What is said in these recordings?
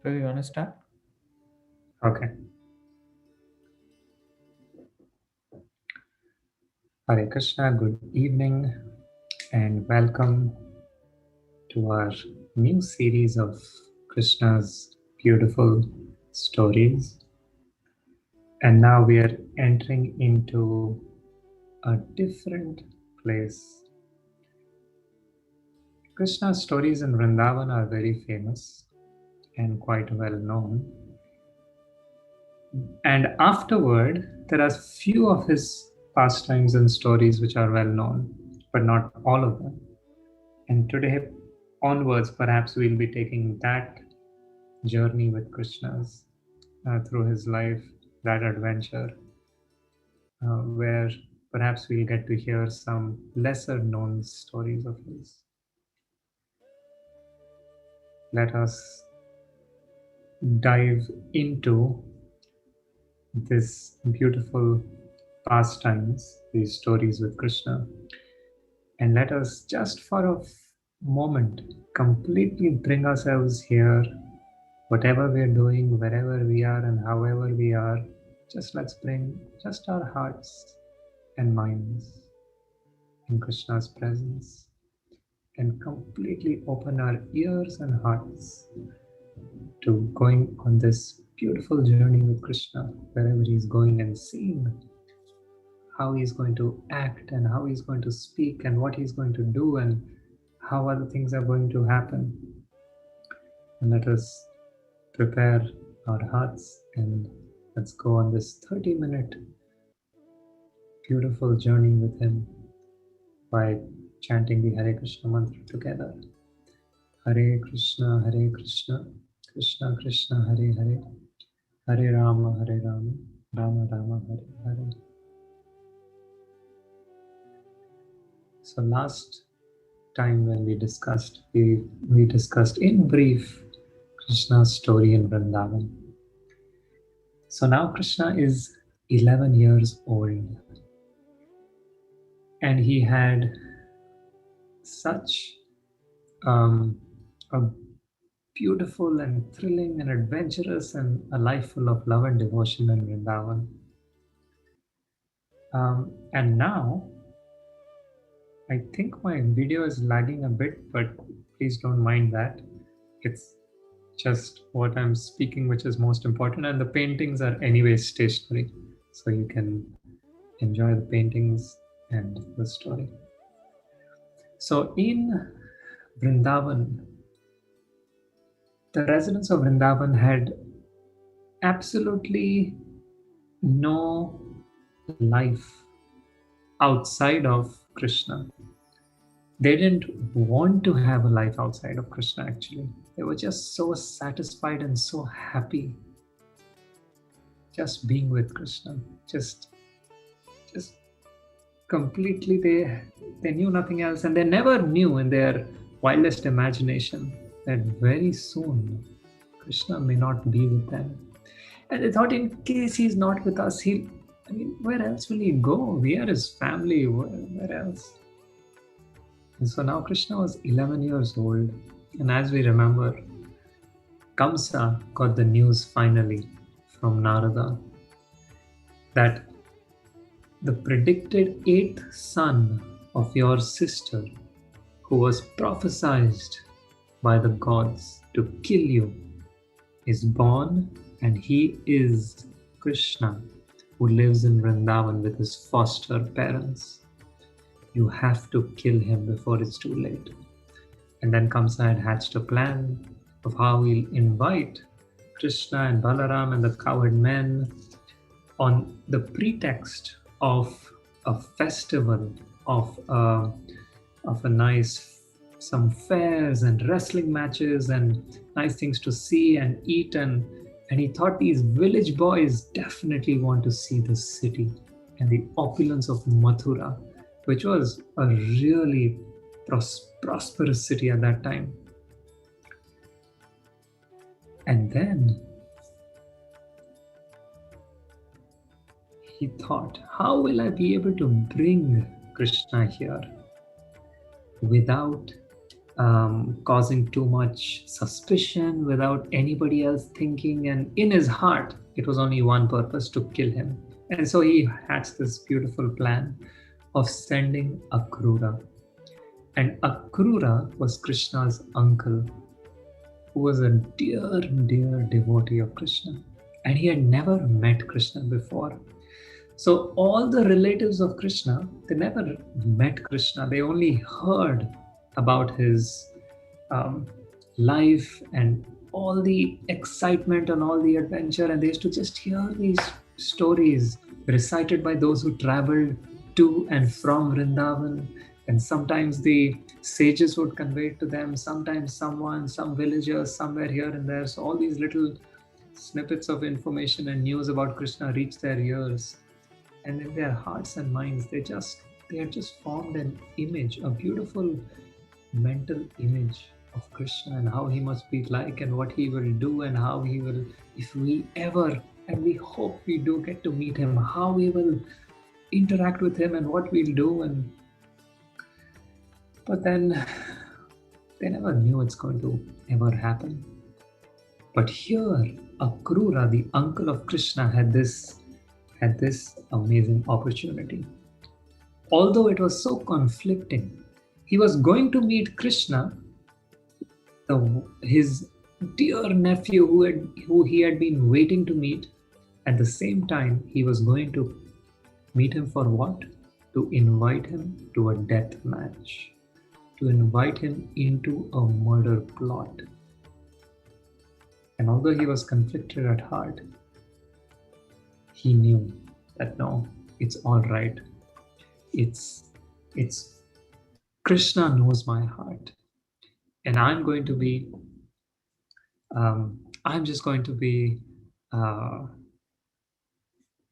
Do you want to start? Okay. Hare Krishna, good evening, and welcome to our new series of Krishna's beautiful stories. And now we are entering into a different place. Krishna's stories in Vrindavan are very famous and quite well known. And afterward, there are few of his pastimes and stories which are well known, but not all of them. And today onwards, perhaps we'll be taking that journey with Krishna's through his life, that adventure, where perhaps we'll get to hear some lesser known stories of his. Let us dive into this beautiful pastimes, these stories with Krishna, and let us just for a moment completely bring ourselves here. Whatever we're doing, wherever we are, and however we are, just let's bring just our hearts and minds in Krishna's presence and completely open our ears and hearts to going on this beautiful journey with Krishna, wherever he's going, and seeing how he's going to act and how he's going to speak and what he's going to do and how other things are going to happen. And let us prepare our hearts and let's go on this 30-minute beautiful journey with him by chanting the Hare Krishna mantra together. Hare Krishna, Krishna Krishna, Hare Hare, Hare Rama, Rama Rama, Hare Hare. So last time when we discussed in brief Krishna's story in Vrindavan. So now Krishna is 11 years old and he had such a beautiful and thrilling and adventurous and a life full of love and devotion in Vrindavan. And now, I think my video is lagging a bit, but please don't mind that. It's just what I'm speaking which is most important, and the paintings are anyway stationary, so you can enjoy the paintings and the story. So in Vrindavan, the residents of Vrindavan had absolutely no life outside of Krishna. They didn't want to have a life outside of Krishna, actually. They were just so satisfied and so happy just being with Krishna. Just completely, they knew nothing else, and they never knew in their wildest imagination that very soon Krishna may not be with them. And they thought, in case he's not with us, where else will he go? We are his family, where else? And so now Krishna was 11 years old, and as we remember, Kamsa got the news finally from Narada that the predicted 8th son of your sister, who was prophesied by the gods to kill you, is born, and he is Krishna, who lives in Vrindavan with his foster parents. You have to kill him before it's too late. And then Kamsa had hatched a plan of how he'll invite Krishna and Balarama and the cowherd men on the pretext of a festival, of a nice, some fairs and wrestling matches and nice things to see and eat, and he thought these village boys definitely want to see the city and the opulence of Mathura, which was a really prosperous city at that time. And then he thought, how will I be able to bring Krishna here without causing too much suspicion without anybody else thinking. And in his heart, it was only one purpose: to kill him. And so he hatched this beautiful plan of sending Akrura. And Akrura was Krishna's uncle, who was a dear, dear devotee of Krishna. And he had never met Krishna before. So all the relatives of Krishna, they never met Krishna. They only heard about his um, life and all the excitement and all the adventure. And they used to just hear these stories recited by those who traveled to and from Vrindavan. And sometimes the sages would convey it to them, sometimes someone, some villager somewhere here and there. So all these little snippets of information and news about Krishna reached their ears. And in their hearts and minds, they had just formed an image, a beautiful mental image of Krishna and how he must be like and what he will do and how he will, if we ever, and we hope we do get to meet him, how we will interact with him and what we'll do. And but then they never knew it's going to ever happen. But here, Akrura, the uncle of Krishna, had this amazing opportunity. Although it was so conflicting, he was going to meet Krishna, his dear nephew who he had been waiting to meet. At the same time, he was going to meet him for what? To invite him to a death match, to invite him into a murder plot. And although he was conflicted at heart, he knew that no, it's all right. It's Krishna knows my heart, and I'm going to be. I'm just going to be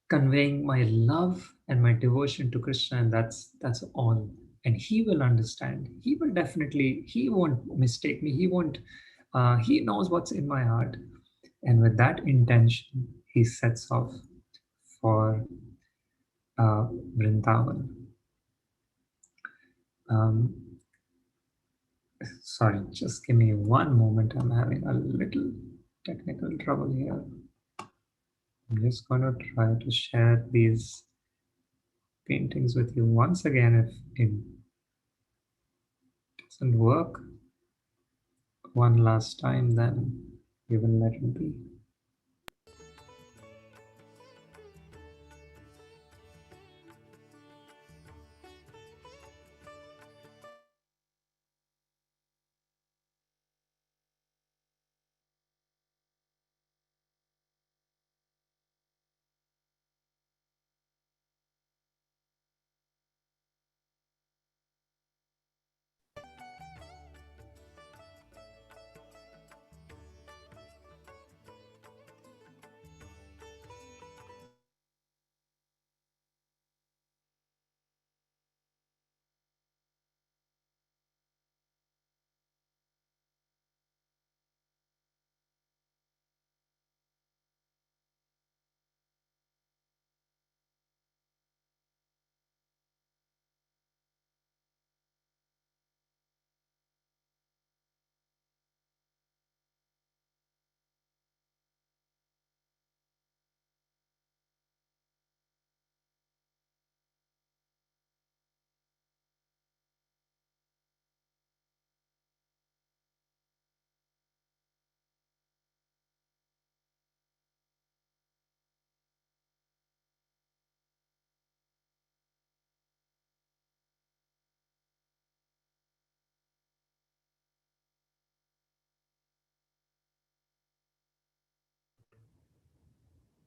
conveying my love and my devotion to Krishna, and that's all. And he will understand. He will definitely. He won't mistake me. He won't. He knows what's in my heart, and with that intention, he sets off for Vrindavan. Sorry, just give me one moment. I'm having a little technical trouble here. I'm just going to try to share these paintings with you once again. If it doesn't work one last time, then we will let it be.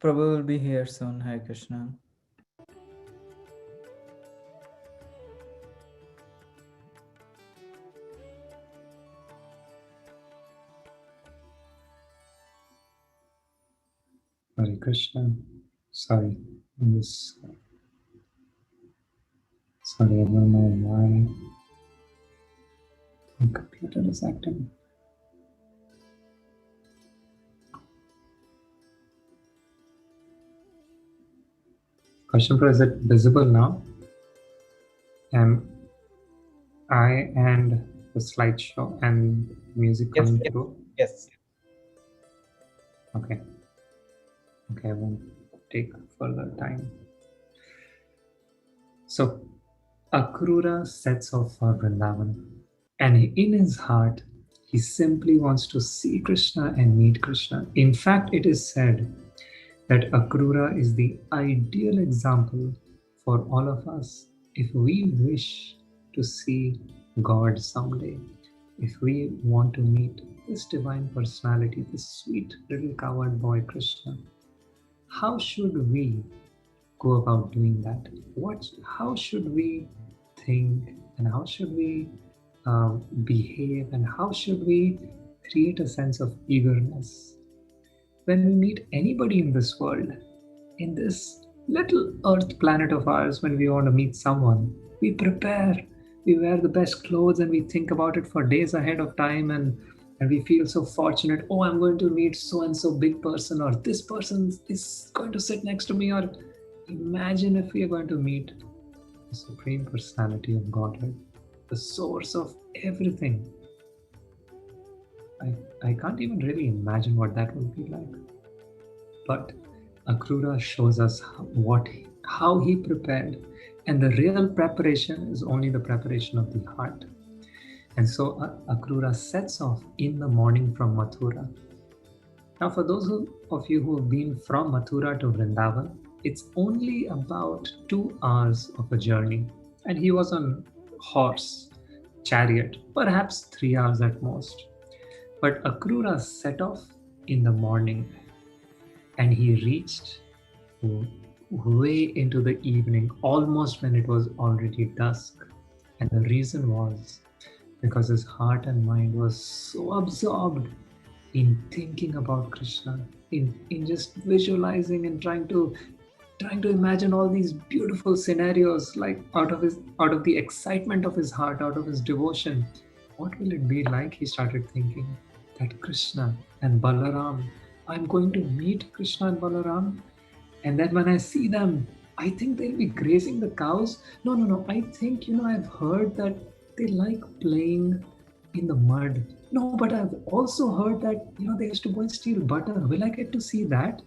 Prabhu will be here soon. Hare Krishna. Hare Krishna. Sorry, sorry, I don't know why my computer is acting. Question for, is it visible now? Am I and the slideshow and music coming through? Yes. Okay. Okay, I won't take further time. So, Akrura sets off for Vrindavan, and in his heart, he simply wants to see Krishna and meet Krishna. In fact, it is said that Akrura is the ideal example for all of us if we wish to see God someday. If we want to meet this divine personality, this sweet little coward boy Krishna, how should we go about doing that? How should we think, and how should we behave, and how should we create a sense of eagerness when we meet anybody in this world, in this little earth planet of ours? When we want to meet someone, we prepare, we wear the best clothes, and we think about it for days ahead of time, and we feel so fortunate. Oh, I'm going to meet so and so big person, or this person is going to sit next to me. Or imagine if we are going to meet the Supreme Personality of Godhead, the source of everything. I can't even really imagine what that would be like. But Akrura shows us how he prepared, and the real preparation is only the preparation of the heart. And so Akrura sets off in the morning from Mathura. Now, for those of you who have been from Mathura to Vrindavan, it's only about 2 hours of a journey. And he was on horse, chariot, perhaps 3 hours at most. But Akrura set off in the morning, and he reached way into the evening, almost when it was already dusk. And the reason was because his heart and mind was so absorbed in thinking about Krishna, in just visualizing and trying to imagine all these beautiful scenarios, like out of the excitement of his heart, out of his devotion. What will it be like? He started thinking that Krishna and Balaram, I'm going to meet Krishna and Balaram, and then when I see them, I think they'll be grazing the cows. No. I think, I've heard that they like playing in the mud. No, but I've also heard that, they used to go and steal butter. Will I get to see that?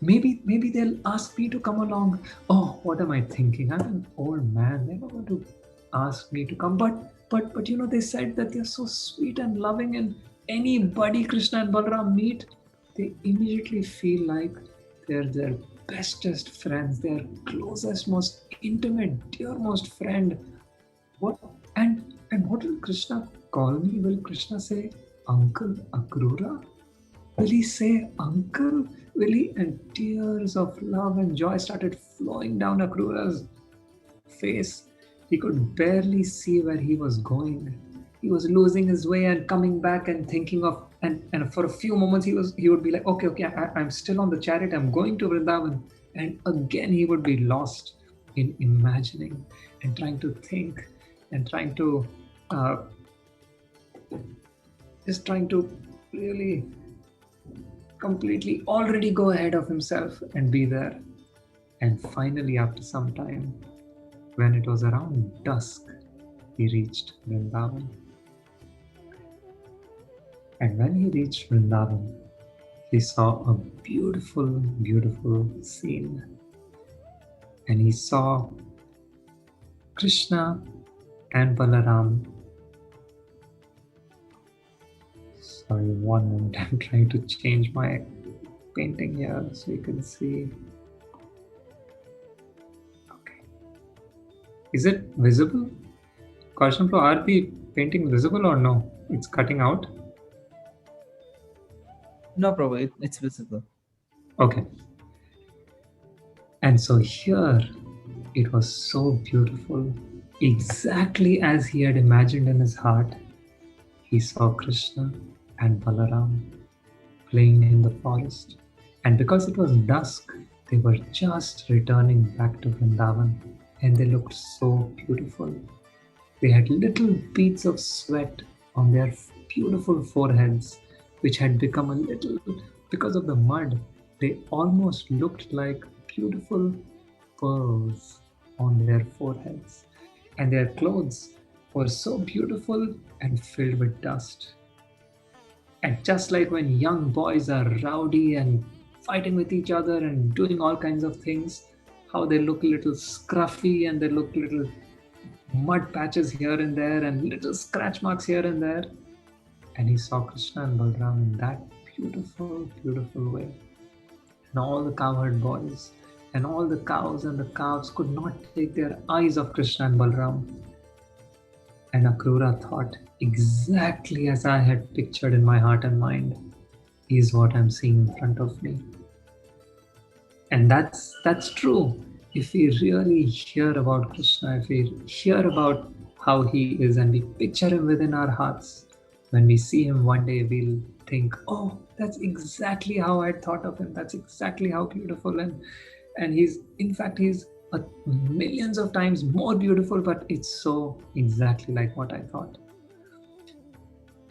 Maybe they'll ask me to come along. Oh, what am I thinking? I'm an old man. They're not going to ask me to come. But they said that they're so sweet and loving, and anybody Krishna and Balaram meet, they immediately feel like they're their bestest friends, their closest, most intimate, dearmost friend. What and what will Krishna call me? Will Krishna say, Uncle Akrura? Will he say, Uncle? Will he? And tears of love and joy started flowing down Akrura's face. He could barely see where he was going. He was losing his way and coming back and thinking of, and for a few moments he would be like, okay, I'm still on the chariot, I'm going to Vrindavan. And again he would be lost in imagining and trying to think and trying to really completely already go ahead of himself and be there. And finally, after some time, when it was around dusk, he reached Vrindavan. And when he reached Vrindavan, he saw a beautiful, beautiful scene. And he saw Krishna and Balaram. Sorry, one moment, I'm trying to change my painting here so you can see. Okay. Is it visible? Karshan, are the painting visible or no? It's cutting out? No, Prabhu, it's visible. Okay. And so here, it was so beautiful. Exactly as he had imagined in his heart, he saw Krishna and Balaram playing in the forest. And because it was dusk, they were just returning back to Vrindavan, and they looked so beautiful. They had little beads of sweat on their beautiful foreheads, which had become a little, because of the mud, they almost looked like beautiful pearls on their foreheads. And their clothes were so beautiful and filled with dust. And just like when young boys are rowdy and fighting with each other and doing all kinds of things, how they look a little scruffy and they look little mud patches here and there and little scratch marks here and there. And he saw Krishna and Balaram in that beautiful, beautiful way. And all the cowherd boys and all the cows and the calves could not take their eyes off Krishna and Balaram. And Akrura thought, exactly as I had pictured in my heart and mind, is what I'm seeing in front of me. And that's true. If we really hear about Krishna, if we hear about how he is and we picture him within our hearts, when we see him one day, we'll think, oh, that's exactly how I thought of him. That's exactly how beautiful. And he's, in fact, he's millions of times more beautiful, but it's so exactly like what I thought.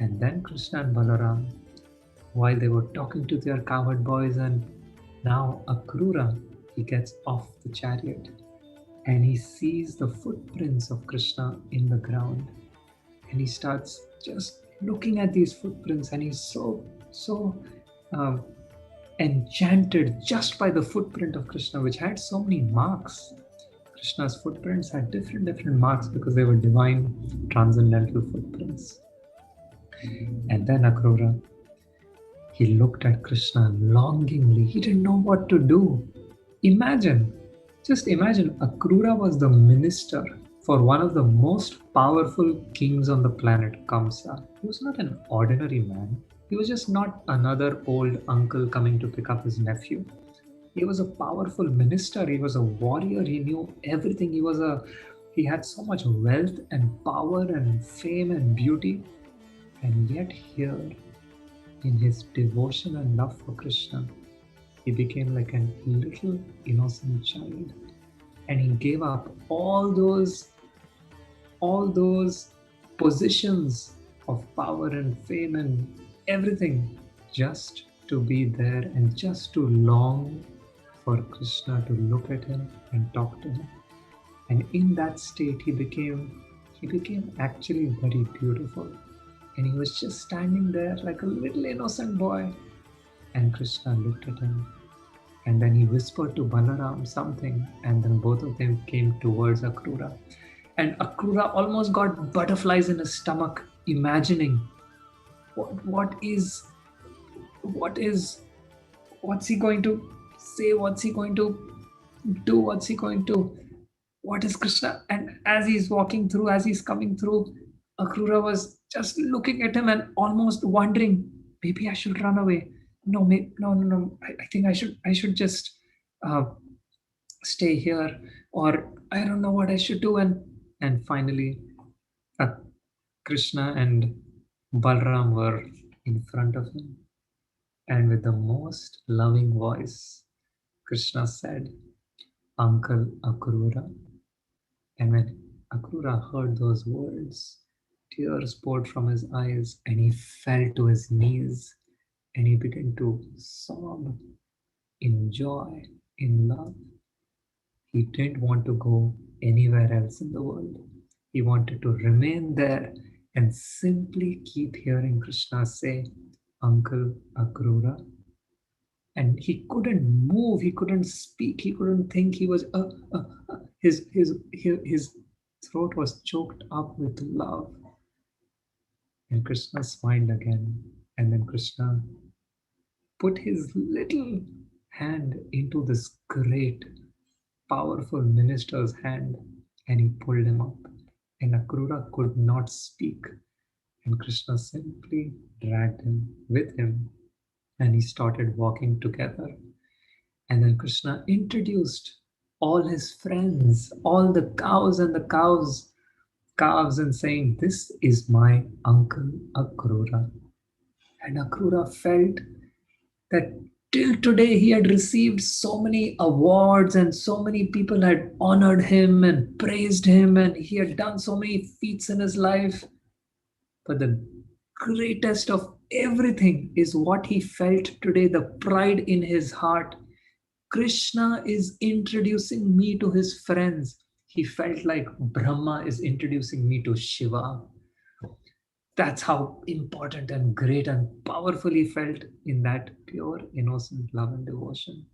And then Krishna and Balaram, while they were talking to their cowherd boys, and now Akrura, he gets off the chariot and he sees the footprints of Krishna in the ground. And he starts just looking at these footprints, and he's so enchanted just by the footprint of Krishna, which had so many marks. Krishna's footprints had different marks because they were divine, transcendental footprints. And then Akrura, he looked at Krishna longingly. He didn't know what to do. Just imagine, Akrura was the minister for one of the most powerful kings on the planet, Kamsa. He was not an ordinary man. He was just not another old uncle coming to pick up his nephew. He was a powerful minister. He was a warrior. He knew everything. He had so much wealth and power and fame and beauty. And yet here, in his devotion and love for Krishna, he became like a little innocent child. And he gave up all those positions of power and fame and everything just to be there and just to long for Krishna to look at him and talk to him. And in that state, he became actually very beautiful. And he was just standing there like a little innocent boy. And Krishna looked at him. And then he whispered to Balaram something. And then both of them came towards Akrura. And Akrura almost got butterflies in his stomach, imagining what's he going to say, what's he going to do, what is Krishna? And as he's walking through, as he's coming through, Akrura was just looking at him and almost wondering, maybe I should run away. No. I think I should just stay here, or I don't know what I should do. And finally, Krishna and Balaram were in front of him. And with the most loving voice, Krishna said, Uncle Akrura. And when Akrura heard those words, tears poured from his eyes and he fell to his knees and he began to sob in joy, in love. He didn't want to go anywhere else in the world. He wanted to remain there and simply keep hearing Krishna say, Uncle Akrura. And he couldn't move, he couldn't speak, he couldn't think. He was his throat was choked up with love. And Krishna smiled again. And then Krishna put his little hand into this great, powerful minister's hand and he pulled him up. And Akrura could not speak. And Krishna simply dragged him with him and he started walking together. And then Krishna introduced all his friends, all the cows and the calves, and saying, this is my uncle Akrura. And Akrura felt that till today he had received so many awards and so many people had honored him and praised him and he had done so many feats in his life. But the greatest of everything is what he felt today, the pride in his heart. Krishna is introducing me to his friends. He felt like Brahma is introducing me to Shiva. That's how important and great and powerful he felt in that pure, innocent love and devotion.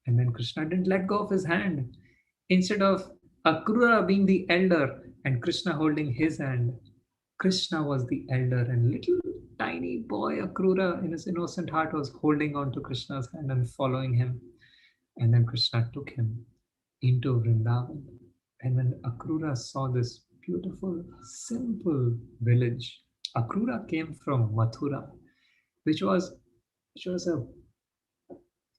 And then Krishna didn't let go of his hand. Instead of Akrura being the elder and Krishna holding his hand, Krishna was the elder, and little tiny boy Akrura in his innocent heart was holding on to Krishna's hand and following him. And then Krishna took him into Vrindavan. And when Akrura saw this beautiful, simple village, Akrura came from Mathura, which was a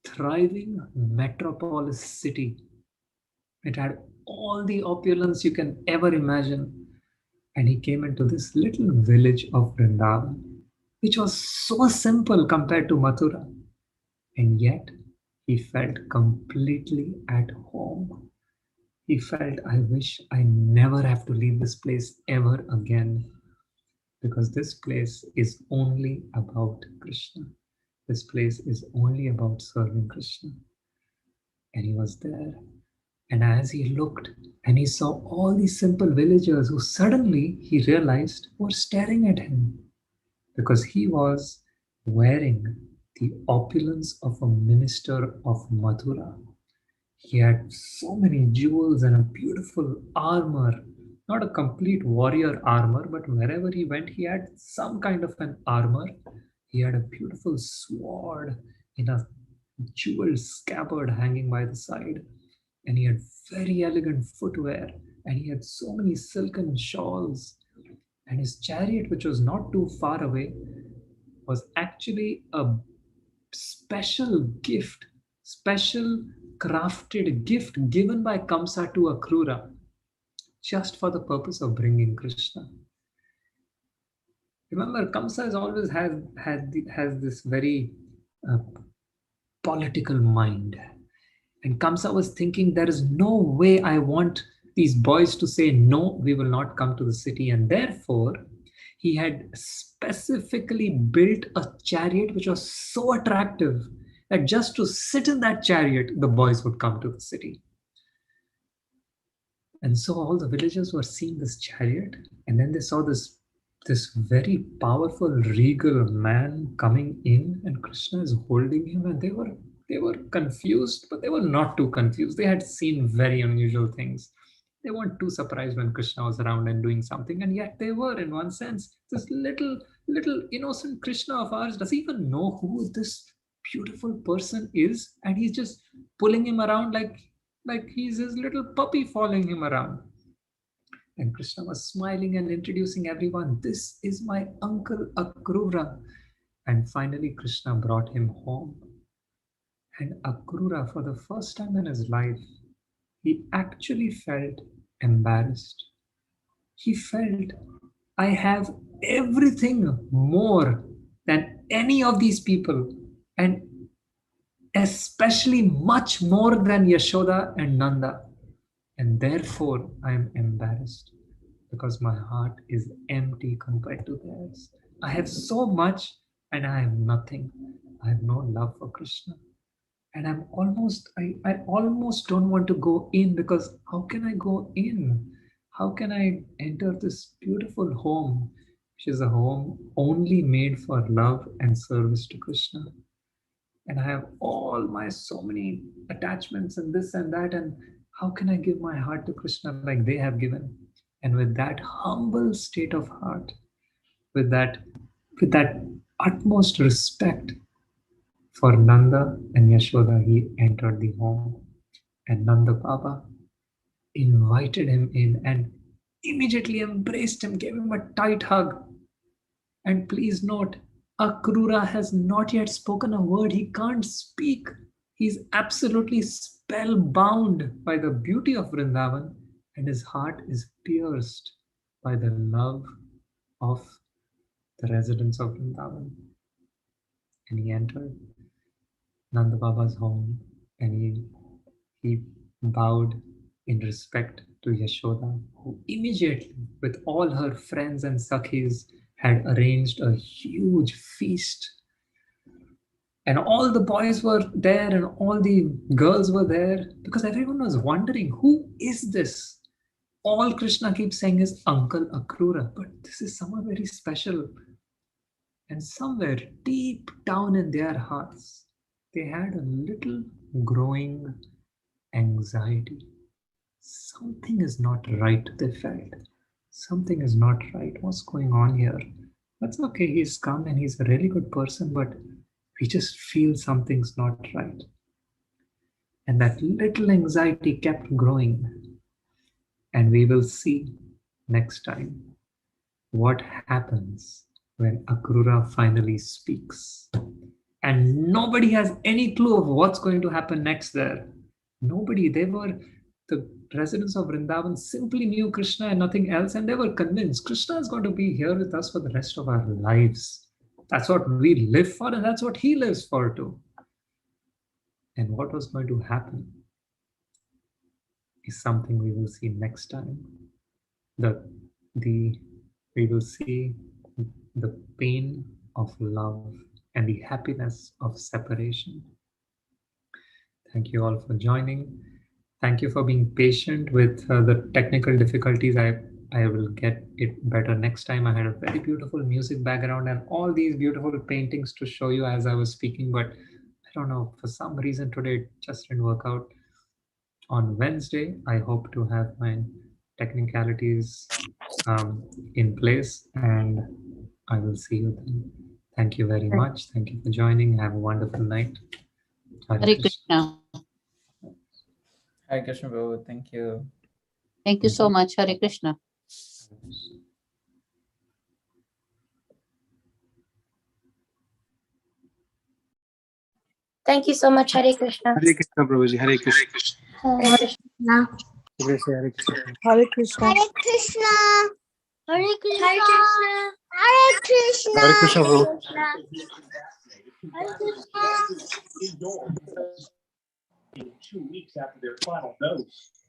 thriving metropolis city. It had all the opulence you can ever imagine. And he came into this little village of Vrindavan, which was so simple compared to Mathura. And yet, he felt completely at home. He felt, I wish I never have to leave this place ever again, because this place is only about Krishna. This place is only about serving Krishna. And he was there. And as he looked and he saw all these simple villagers who suddenly he realized were staring at him, because he was wearing the opulence of a minister of Mathura. He had so many jewels and a beautiful armor, not a complete warrior armor, but wherever he went, he had some kind of an armor. He had a beautiful sword in a jeweled scabbard hanging by the side, and he had very elegant footwear, and he had so many silken shawls. And his chariot, which was not too far away, was actually a special gift, special crafted gift given by Kamsa to Akrura just for the purpose of bringing Krishna. Remember, Kamsa has always has this very uh, political mind. And Kamsa was thinking, there is no way I want these boys to say, no, we will not come to the city. And therefore, he had specifically built a chariot which was so attractive that just to sit in that chariot, the boys would come to the city. And so all the villagers were seeing this chariot, and then they saw this very powerful, regal man coming in, and Krishna is holding him, and they were confused, but they were not too confused. They had seen very unusual things. They weren't too surprised when Krishna was around and doing something, and yet they were, in one sense. This little innocent Krishna of ours does he even know who this beautiful person is, and he's just pulling him around like he's his little puppy following him around. And Krishna was smiling and introducing everyone. This is my uncle Akrura. And finally, Krishna brought him home. And Akrura, for the first time in his life, he actually felt embarrassed. He felt, I have everything more than any of these people, and especially much more than Yashoda and Nanda. And therefore, I am embarrassed because my heart is empty compared to theirs. I have so much and I have nothing. I have no love for Krishna. And I almost don't want to go in, because how can I go in? How can I enter this beautiful home, which is a home only made for love and service to Krishna? And I have all my so many attachments and this and that, and how can I give my heart to Krishna like they have given? And with that humble state of heart, with that utmost respect for Nanda and Yashoda, he entered the home. And Nanda Baba invited him in and immediately embraced him, gave him a tight hug. And please note, Akrura has not yet spoken a word. He can't speak. He's absolutely spellbound by the beauty of Vrindavan, and his heart is pierced by the love of the residents of Vrindavan. And he entered Nanda Baba's home, and he bowed in respect to Yashoda, who immediately, with all her friends and sakhis, had arranged a huge feast. And all the boys were there and all the girls were there because everyone was wondering, who is this? All Krishna keeps saying is Uncle Akrura, but this is someone very special. And somewhere deep down in their hearts, they had a little growing anxiety. Something is not right, they felt. Something is not right. What's going on here? That's okay, he's come and he's a really good person, but we just feel something's not right. And that little anxiety kept growing. And we will see next time what happens when Akrura finally speaks. And nobody has any clue of what's going to happen next there. Nobody. The residents of Vrindavan simply knew Krishna and nothing else, and they were convinced Krishna is going to be here with us for the rest of our lives. That's what we live for, and that's what he lives for too. And what was going to happen is something we will see next time. We will see the pain of love and the happiness of separation. Thank you all for joining. Thank you for being patient with the technical difficulties. I will get it better next time. I had a very beautiful music background and all these beautiful paintings to show you as I was speaking, but I don't know, for some reason today it just didn't work out. On Wednesday, I hope to have my technicalities in place, and I will see you then. Thank you very much. Thank you for joining. Have a wonderful night. Hare Krishna. Hare Krishna, Prabhu. Thank you. Thank you so much. Hare Krishna. Thank you so much, Hare Krishna. Hare Krishna, Prabhuji. Hare Krishna. Hare Krishna. Hare Krishna. Hare Krishna. Hare Krishna. Hare Krishna. Hare Krishna. Hare Krishna, Prabhu. Hare Krishna. 2 weeks after their final dose.